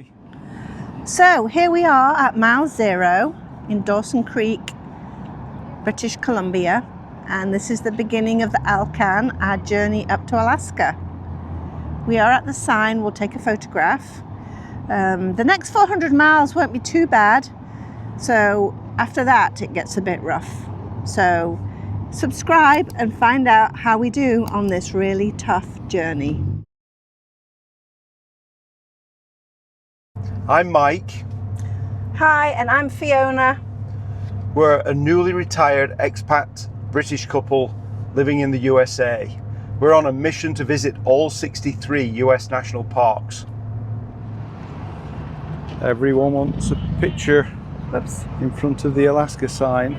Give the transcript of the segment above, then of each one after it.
Okay. So here we are at mile 0 in Dawson Creek, British Columbia, and this is the beginning of the ALCAN, our journey up to Alaska. We are at the sign. We'll take a photograph. The next 400 miles won't be too bad, so after that it gets a bit rough. So subscribe and find out how we do on this really tough journey. I'm Mike. Hi, and I'm Fiona. We're a newly retired expat British couple living in the USA. We're on a mission to visit all 63 US national parks. Everyone wants a picture in front of the Alaska sign.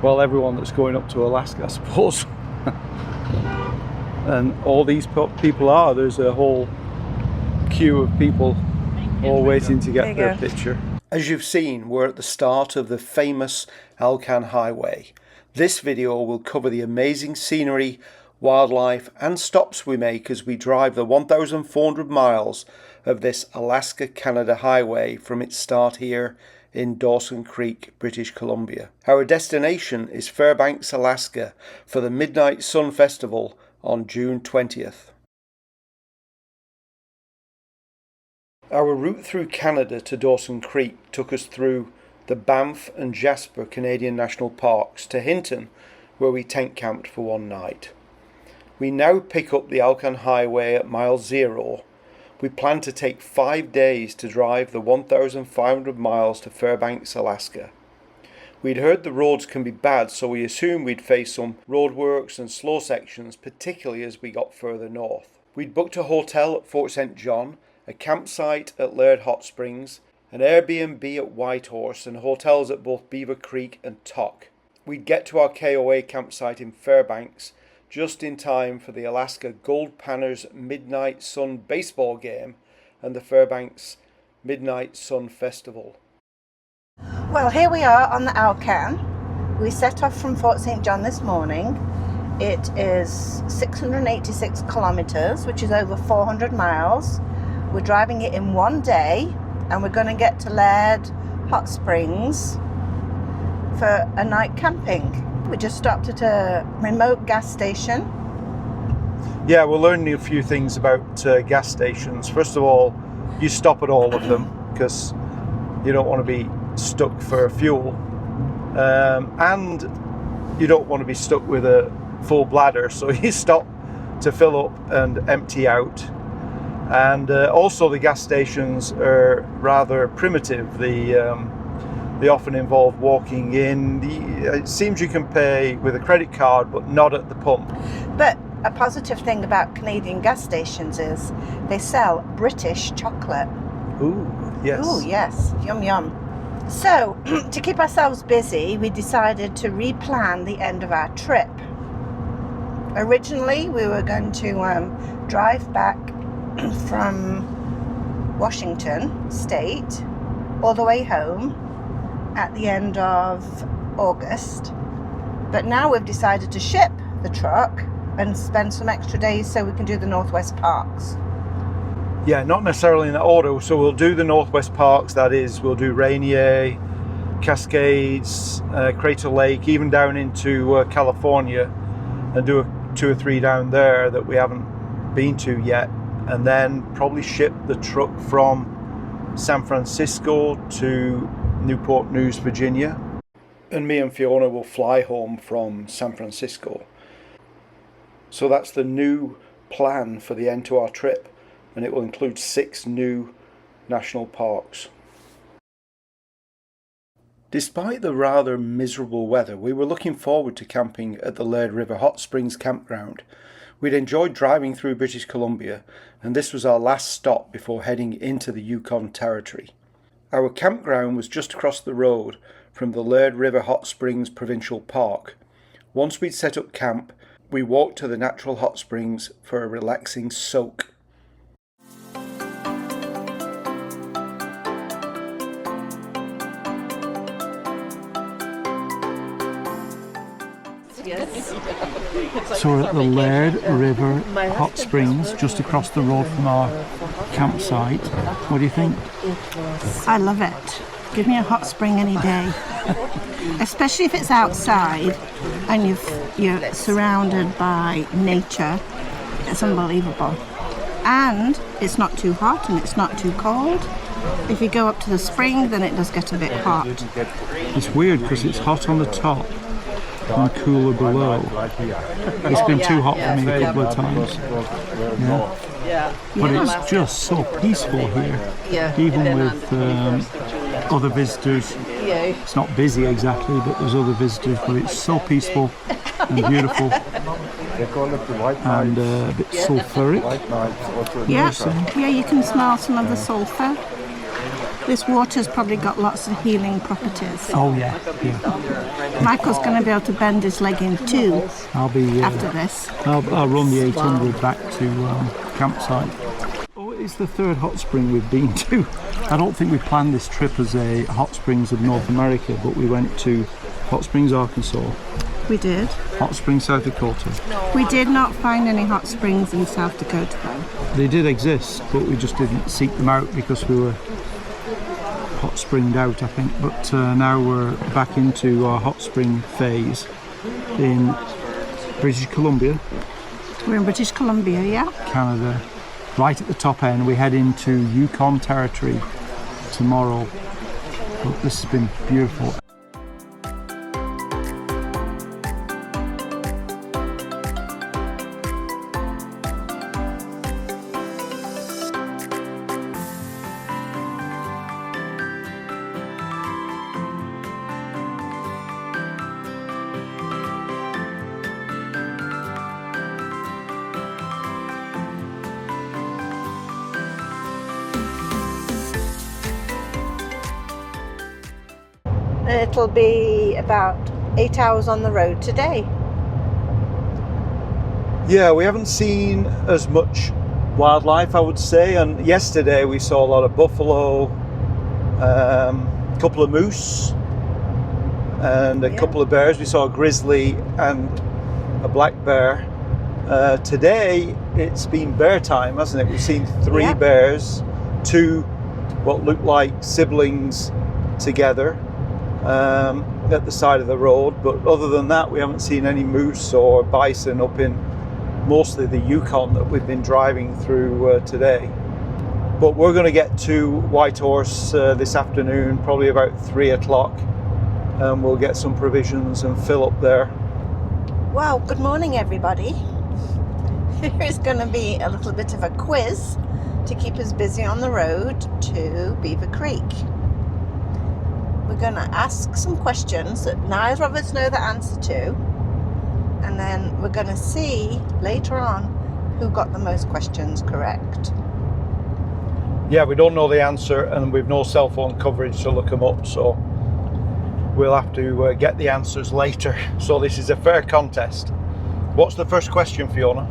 Well, everyone that's going up to Alaska, I suppose. And all these people are. There's a whole queue of people all waiting to get their picture. As you've seen, we're at the start of the famous ALCAN highway. This video will cover the amazing scenery, wildlife and stops we make as we drive the 1,400 miles of this Alaska-Canada highway from its start here in Dawson Creek, British Columbia. Our destination is Fairbanks, Alaska for the Midnight Sun Festival on June 20th. Our route through Canada to Dawson Creek took us through the Banff and Jasper Canadian National Parks to Hinton, where we tent camped for one night. We now pick up the ALCAN highway at mile 0. We plan to take 5 days to drive the 1,500 miles to Fairbanks, Alaska. We'd heard the roads can be bad, so we assumed we'd face some roadworks and slow sections, particularly as we got further north. We'd booked a hotel at Fort St. John, a campsite at Laird Hot Springs, an Airbnb at Whitehorse, and hotels at both Beaver Creek and Tok. We'd get to our KOA campsite in Fairbanks just in time for the Alaska Gold Panners Midnight Sun baseball game and the Fairbanks Midnight Sun Festival. Well, here we are on the ALCAN. We set off from Fort St. John this morning. It is 686 kilometers, which is over 400 miles. We're driving it in one day, and we're going to get to Laird Hot Springs for a night camping. We just stopped at a remote gas station. Yeah, we're learning a few things about gas stations. First of all, you stop at all of them because you don't want to be stuck for fuel, and you don't want to be stuck with a full bladder, so you stop to fill up and empty out. And also the gas stations are rather primitive. They often involve walking in. It seems you can pay with a credit card, but not at the pump. But a positive thing about Canadian gas stations is they sell British chocolate. Ooh, yes. Ooh, yes. Yum, yum. So, to keep ourselves busy, we decided to replan the end of our trip. Originally, we were going to drive back from Washington State all the way home at the end of August, but now we've decided to ship the truck and spend some extra days so we can do the Northwest Parks. Yeah, not necessarily in that order. So we'll do the Northwest Parks, that is, we'll do Rainier, Cascades, Crater Lake, even down into California, and do 2 or 3 down there that we haven't been to yet. And then probably ship the truck from San Francisco to Newport News, Virginia. And me and Fiona will fly home from San Francisco. So that's the new plan for the end to our trip, and it will include 6 new national parks. Despite the rather miserable weather, we were looking forward to camping at the Laird River Hot Springs campground. We'd enjoyed driving through British Columbia, and this was our last stop before heading into the Yukon Territory. Our campground was just across the road from the Laird River Hot Springs Provincial Park. Once we'd set up camp, we walked to the natural hot springs for a relaxing soak. Yes. So we're at the Laird River Hot Springs, just across the road from our campsite. What do you think? I love it. Give me a hot spring any day. Especially if it's outside and you're surrounded by nature. It's unbelievable. And it's not too hot and it's not too cold. If you go up to the spring, then it does get a bit hot. It's weird because it's hot on the top and cooler below. It's been too hot for me a couple of times. Yeah. But it's just so peaceful here. Even with other visitors. It's not busy exactly, but there's other visitors, but it's so peaceful and beautiful and a bit sulphuric. Yeah, you can smell some of the sulphur. This water's probably got lots of healing properties. Oh yeah. Michael's going to be able to bend his leg in two after this. I'll run the 800 back to campsite. Oh, it's the third hot spring we've been to. I don't think we planned this trip as a hot springs of North America, but we went to Hot Springs, Arkansas. We did. Hot Springs, South Dakota. We did not find any hot springs in South Dakota though. They did exist, but we just didn't seek them out because we were hot springed out, I think. But now we're back into our hot spring phase in British Columbia. We're in British Columbia, yeah? Canada. Right at the top end. We head into Yukon territory tomorrow. But this has been beautiful. It'll be about 8 hours on the road today. Yeah, we haven't seen as much wildlife, I would say, and yesterday we saw a lot of buffalo, a couple of moose and a couple of bears. We saw a grizzly and a black bear. Today it's been bear time, hasn't it? We've seen three bears, two what look like siblings together at the side of the road, but other than that we haven't seen any moose or bison up in mostly the Yukon that we've been driving through today. But we're going to get to Whitehorse this afternoon, probably about 3 o'clock, and we'll get some provisions and fill up there. Well, good morning everybody. Here's going to be a little bit of a quiz to keep us busy on the road to Beaver Creek. We're going to ask some questions that neither of us know the answer to, and then we're going to see later on who got the most questions correct. Yeah, we don't know the answer and we've no cell phone coverage to look them up, so we'll have to get the answers later. So this is a fair contest. What's the first question, Fiona?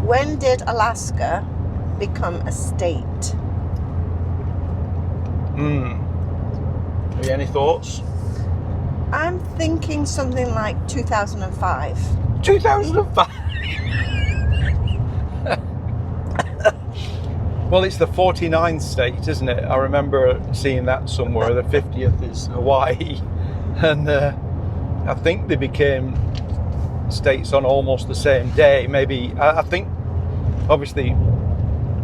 When did Alaska become a state? Any thoughts? I'm thinking something like 2005. 2005? Well, it's the 49th state, isn't it? I remember seeing that somewhere. The 50th is Hawaii. And I think they became states on almost the same day. Maybe, I think, obviously,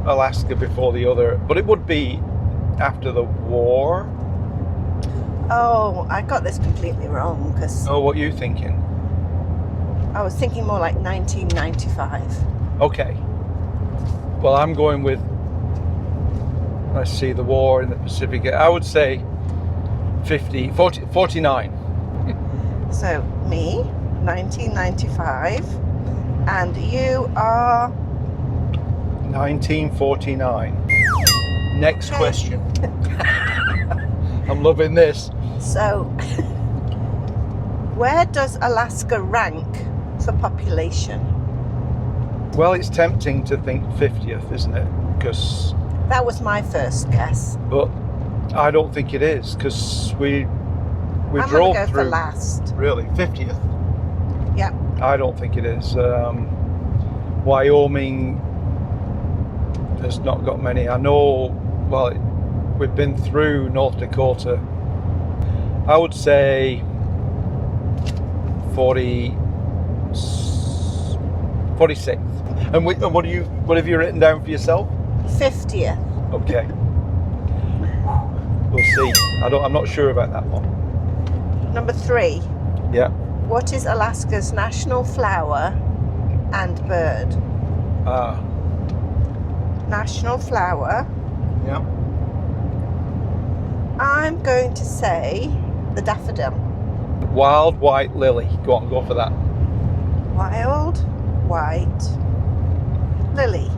Alaska before the other, but it would be after the war. Oh, I got this completely wrong because... Oh, what are you thinking? I was thinking more like 1995. Okay. Well, I'm going with, let's see, the war in the Pacific. I would say 49. So, me, 1995, and you are... 1949. Next question. I'm loving this. So, where does Alaska rank for population? Well, it's tempting to think 50th, isn't it? Because that was my first guess. But I don't think it is, because we I'm drove gonna go through. for last. Really, 50th. Yeah. I don't think it is. Wyoming has not got many. I know, well, we've been through North Dakota. I would say 46th. And what have you written down for yourself? 50th. Okay. We'll see. I'm not sure about that one. Number 3. Yeah. What is Alaska's national flower and bird? National flower. Yeah. I'm going to say the daffodil. Wild white lily. Go on, go for that. Wild white lily.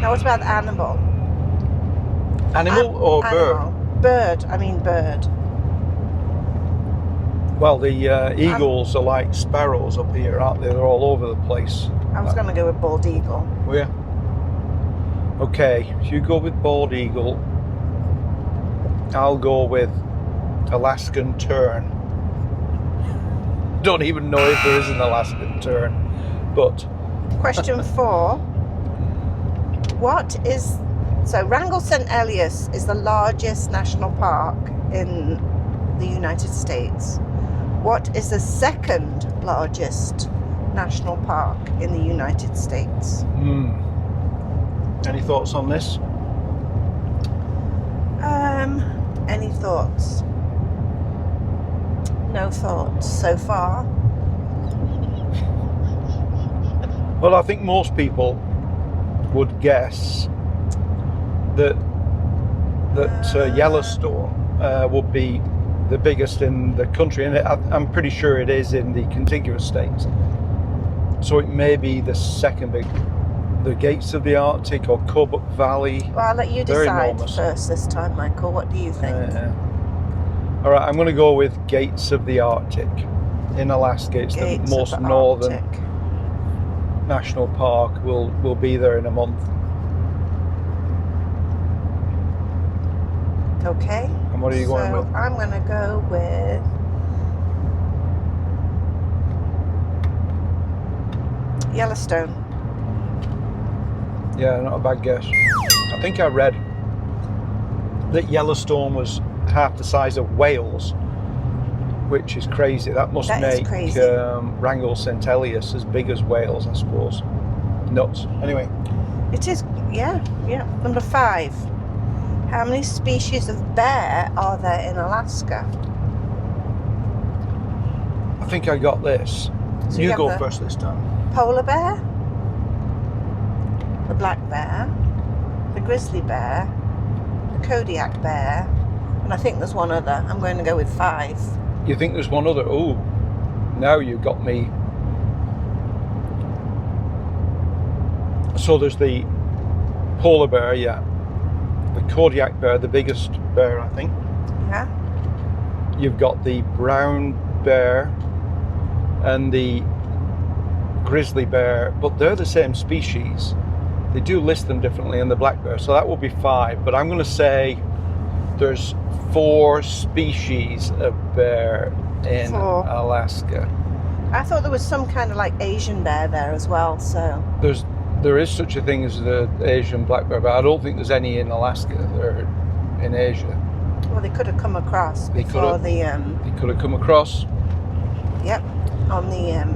Now what about the animal? Animal or bird? Animal. Bird. I mean bird. Well, the eagles are like sparrows up here, aren't they? They're all over the place. I was going to go with bald eagle. Yeah. Okay, so you go with bald eagle. I'll go with Alaskan tern. Don't even know if there is an Alaskan tern, but... Question 4. So Wrangell St. Elias is the largest national park in the United States. What is the second largest national park in the United States? Any thoughts on this? Any thoughts? No thoughts so far. Well, I think most people would guess that Yellowstone would be the biggest in the country, and I'm pretty sure it is in the contiguous states. So it may be the second big, the Gates of the Arctic or Kobuk Valley. Well, I'll let you decide first this time, Michael. What do you think? All right, I'm going to go with Gates of the Arctic in Alaska. It's the most northern national park. We'll be there in a month. Okay. And what are you going with? I'm going to go with Yellowstone. Yeah, not a bad guess. I think I read that Yellowstone was half the size of Wales, which is crazy. That must make Wrangell St. Elias as big as Wales, I suppose. Nuts. Anyway. It is, yeah. Number 5. How many species of bear are there in Alaska? I think I got this. So you go first this time. Polar bear, the black bear, the grizzly bear, the Kodiak bear, and I think there's one other. I'm going to go with 5. You think there's one other? Oh, now you got me. So there's the polar bear, yeah. The Kodiak bear, the biggest bear, I think. Yeah. You've got the brown bear and the grizzly bear, but they're the same species. They do list them differently in the black bear, so that will be 5. But I'm going to say there's 4 species of bear in Alaska. I thought there was some kind of like Asian bear there as well. So there is such a thing as the Asian black bear, but I don't think there's any in Alaska. They're in Asia. Well, they could have come across before They could have come across. Yep, on the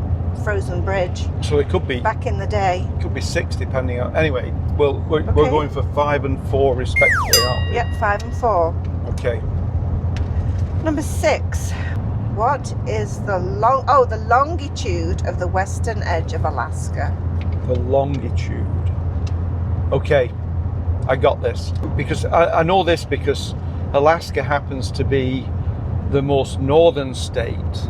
frozen bridge. So it could be back in the day. It could be 6 depending on. Anyway, we're going for 5 and 4 respectively, aren't we? Yep, 5 and 4. Okay. Number 6. What is the longitude of the western edge of Alaska? The longitude. Okay, I got this because I know this because Alaska happens to be the most northern state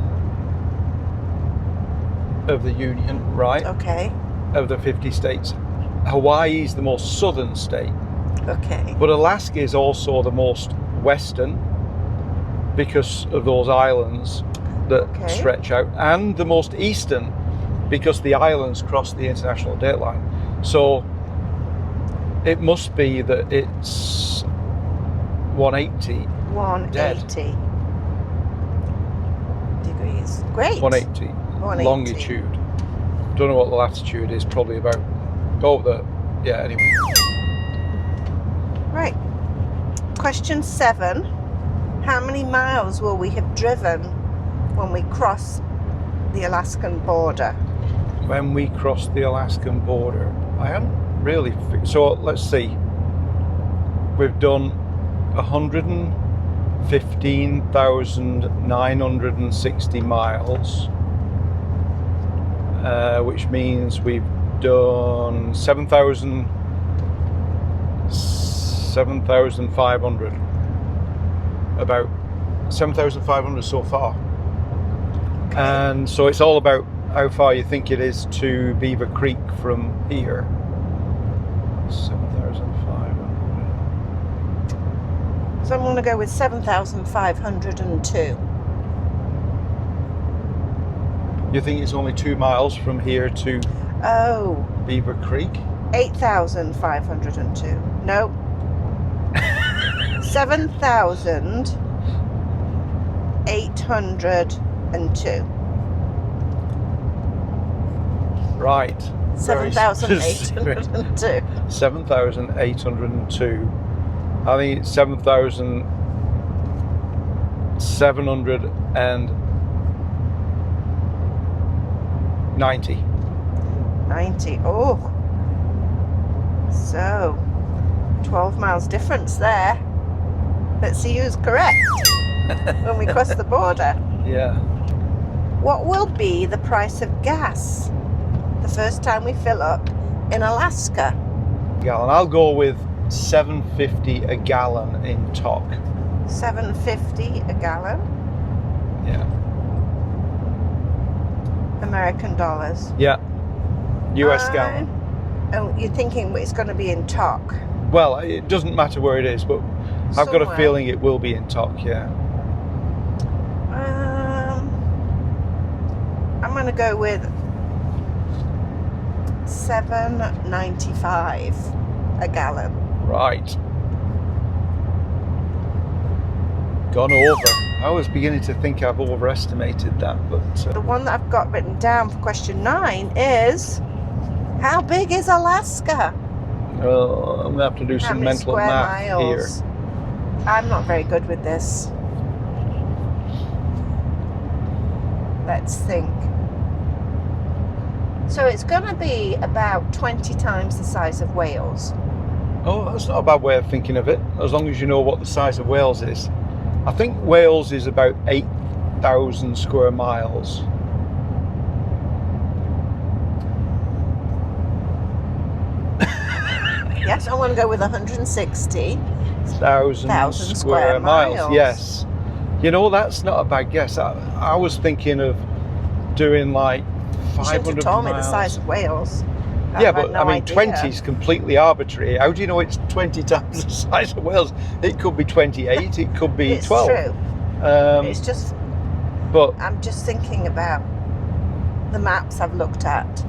of the Union, right? Okay. Of the 50 states. Hawaii is the most southern state. Okay. But Alaska is also the most western because of those islands that stretch out, and the most eastern because the islands cross the international date line. So it must be that it's 180. 180 degrees. degrees. Great. 180. 180. Longitude. Don't know what the latitude is. Probably about. Anyway. Right. Question 7. How many miles will we have driven when we cross the Alaskan border? When we cross the Alaskan border, I haven't really. So let's see. We've done 115,960 miles, which means we've done 7,500. About 7,500 so far. Okay. And so it's all about how far you think it is to Beaver Creek from here. 7,500. So I'm going to go with 7,502. You think it's only 2 miles from here to Beaver Creek? 8,502. No. 7,802. Right. 7,802. 7,802. I think it's 7,790. 90. Oh. So, 12 miles difference there. Let's see who's correct when we cross the border. Yeah. What will be the price of gas the first time we fill up in Alaska? Gallon. I'll go with $7.50 a gallon in talk. $7.50 a gallon. Yeah. American dollars. Yeah. US gallon. Oh, you're thinking it's going to be in talk. Well, it doesn't matter where it is, but I've got a feeling it will be in talk, yeah. I'm going to go with $7.95 a gallon. Right. Gone over. I was beginning to think I've overestimated that, but... The one that I've got written down for question 9 is, how big is Alaska? I'm going to have to do some mental math here. I'm not very good with this. Let's think. So it's going to be about 20 times the size of Wales. Oh, that's not a bad way of thinking of it, as long as you know what the size of Wales is. I think Wales is about 8,000 square miles. Yes, I want to go with 160,000 square miles. Yes. You know, that's not a bad guess. I was thinking of doing like 500 You should have told miles. me the size of Wales. Yeah, but no I mean, idea. 20 is completely arbitrary. How do you know it's 20 times the size of Wales? It could be 28, it could be It's 12. true. It's just, but I'm just thinking about the maps I've looked at,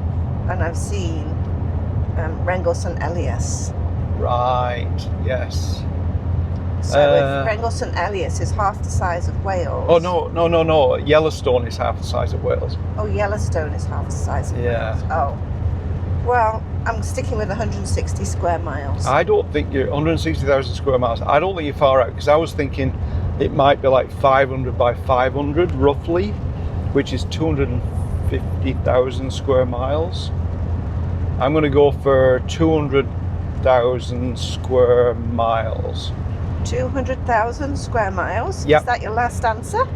and I've seen Rengels and Elias. right, yes. So if Rengels and Elias is half the size of Wales. Oh no! Yellowstone is half the size of Wales. Oh, Yellowstone is half the size of Wales. Oh. Well, I'm sticking with 160 square miles. I don't think you're 160,000 square miles. I don't think you're far out, because I was thinking it might be like 500 by 500 roughly, which is 250,000 square miles. I'm going to go for 200,000 square miles. 200,000 square miles? Yep. Is that your last answer?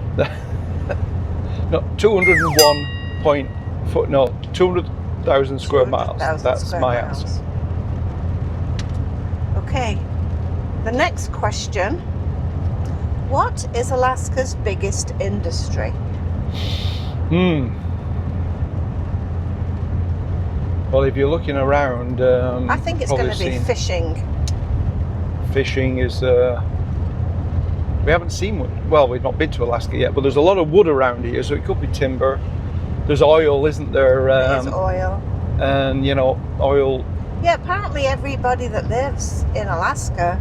No, 200,000 square miles. That's my answer. Okay. The next question. What is Alaska's biggest industry? Well, if you're looking around, I think it's going to be fishing. Fishing is. We haven't seen one. Well, we've not been to Alaska yet, but there's a lot of wood around here, so it could be timber. There's oil, isn't there? There's oil. And oil. Yeah, apparently everybody that lives in Alaska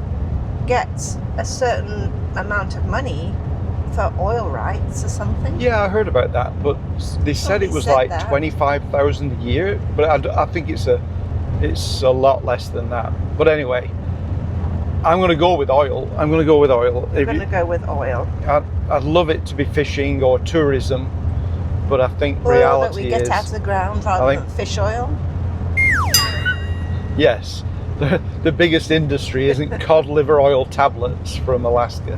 gets a certain amount of money for oil rights or something. Yeah, I heard about that, but they said it was like 25,000 a year, but I think it's a lot less than that. But anyway, I'm going to go with oil. I'm going to go with oil. I'm going to go with oil. I'd love it to be fishing or tourism, but I think oil reality that we get out of the ground rather than fish oil. Yes, the biggest industry isn't cod liver oil tablets from Alaska.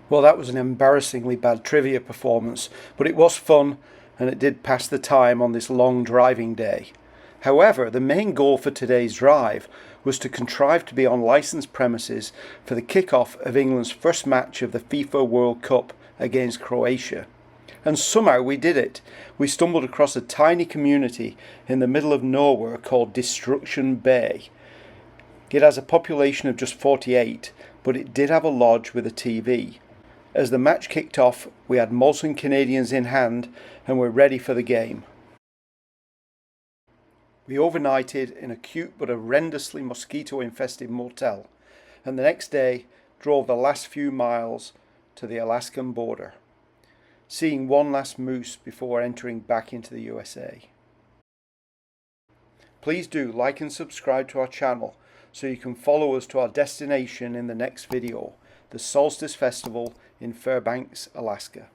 Well, that was an embarrassingly bad trivia performance, but it was fun and it did pass the time on this long driving day. However, the main goal for today's drive was to contrive to be on licensed premises for the kick-off of England's first match of the FIFA World Cup against Croatia. And somehow we did it. We stumbled across a tiny community in the middle of nowhere called Destruction Bay. It has a population of just 48, but it did have a lodge with a TV. As the match kicked off, we had Molson Canadians in hand and were ready for the game. We overnighted in a cute but horrendously mosquito-infested motel, and the next day drove the last few miles to the Alaskan border, seeing one last moose before entering back into the USA. Please do like and subscribe to our channel so you can follow us to our destination in the next video, the Solstice Festival in Fairbanks, Alaska.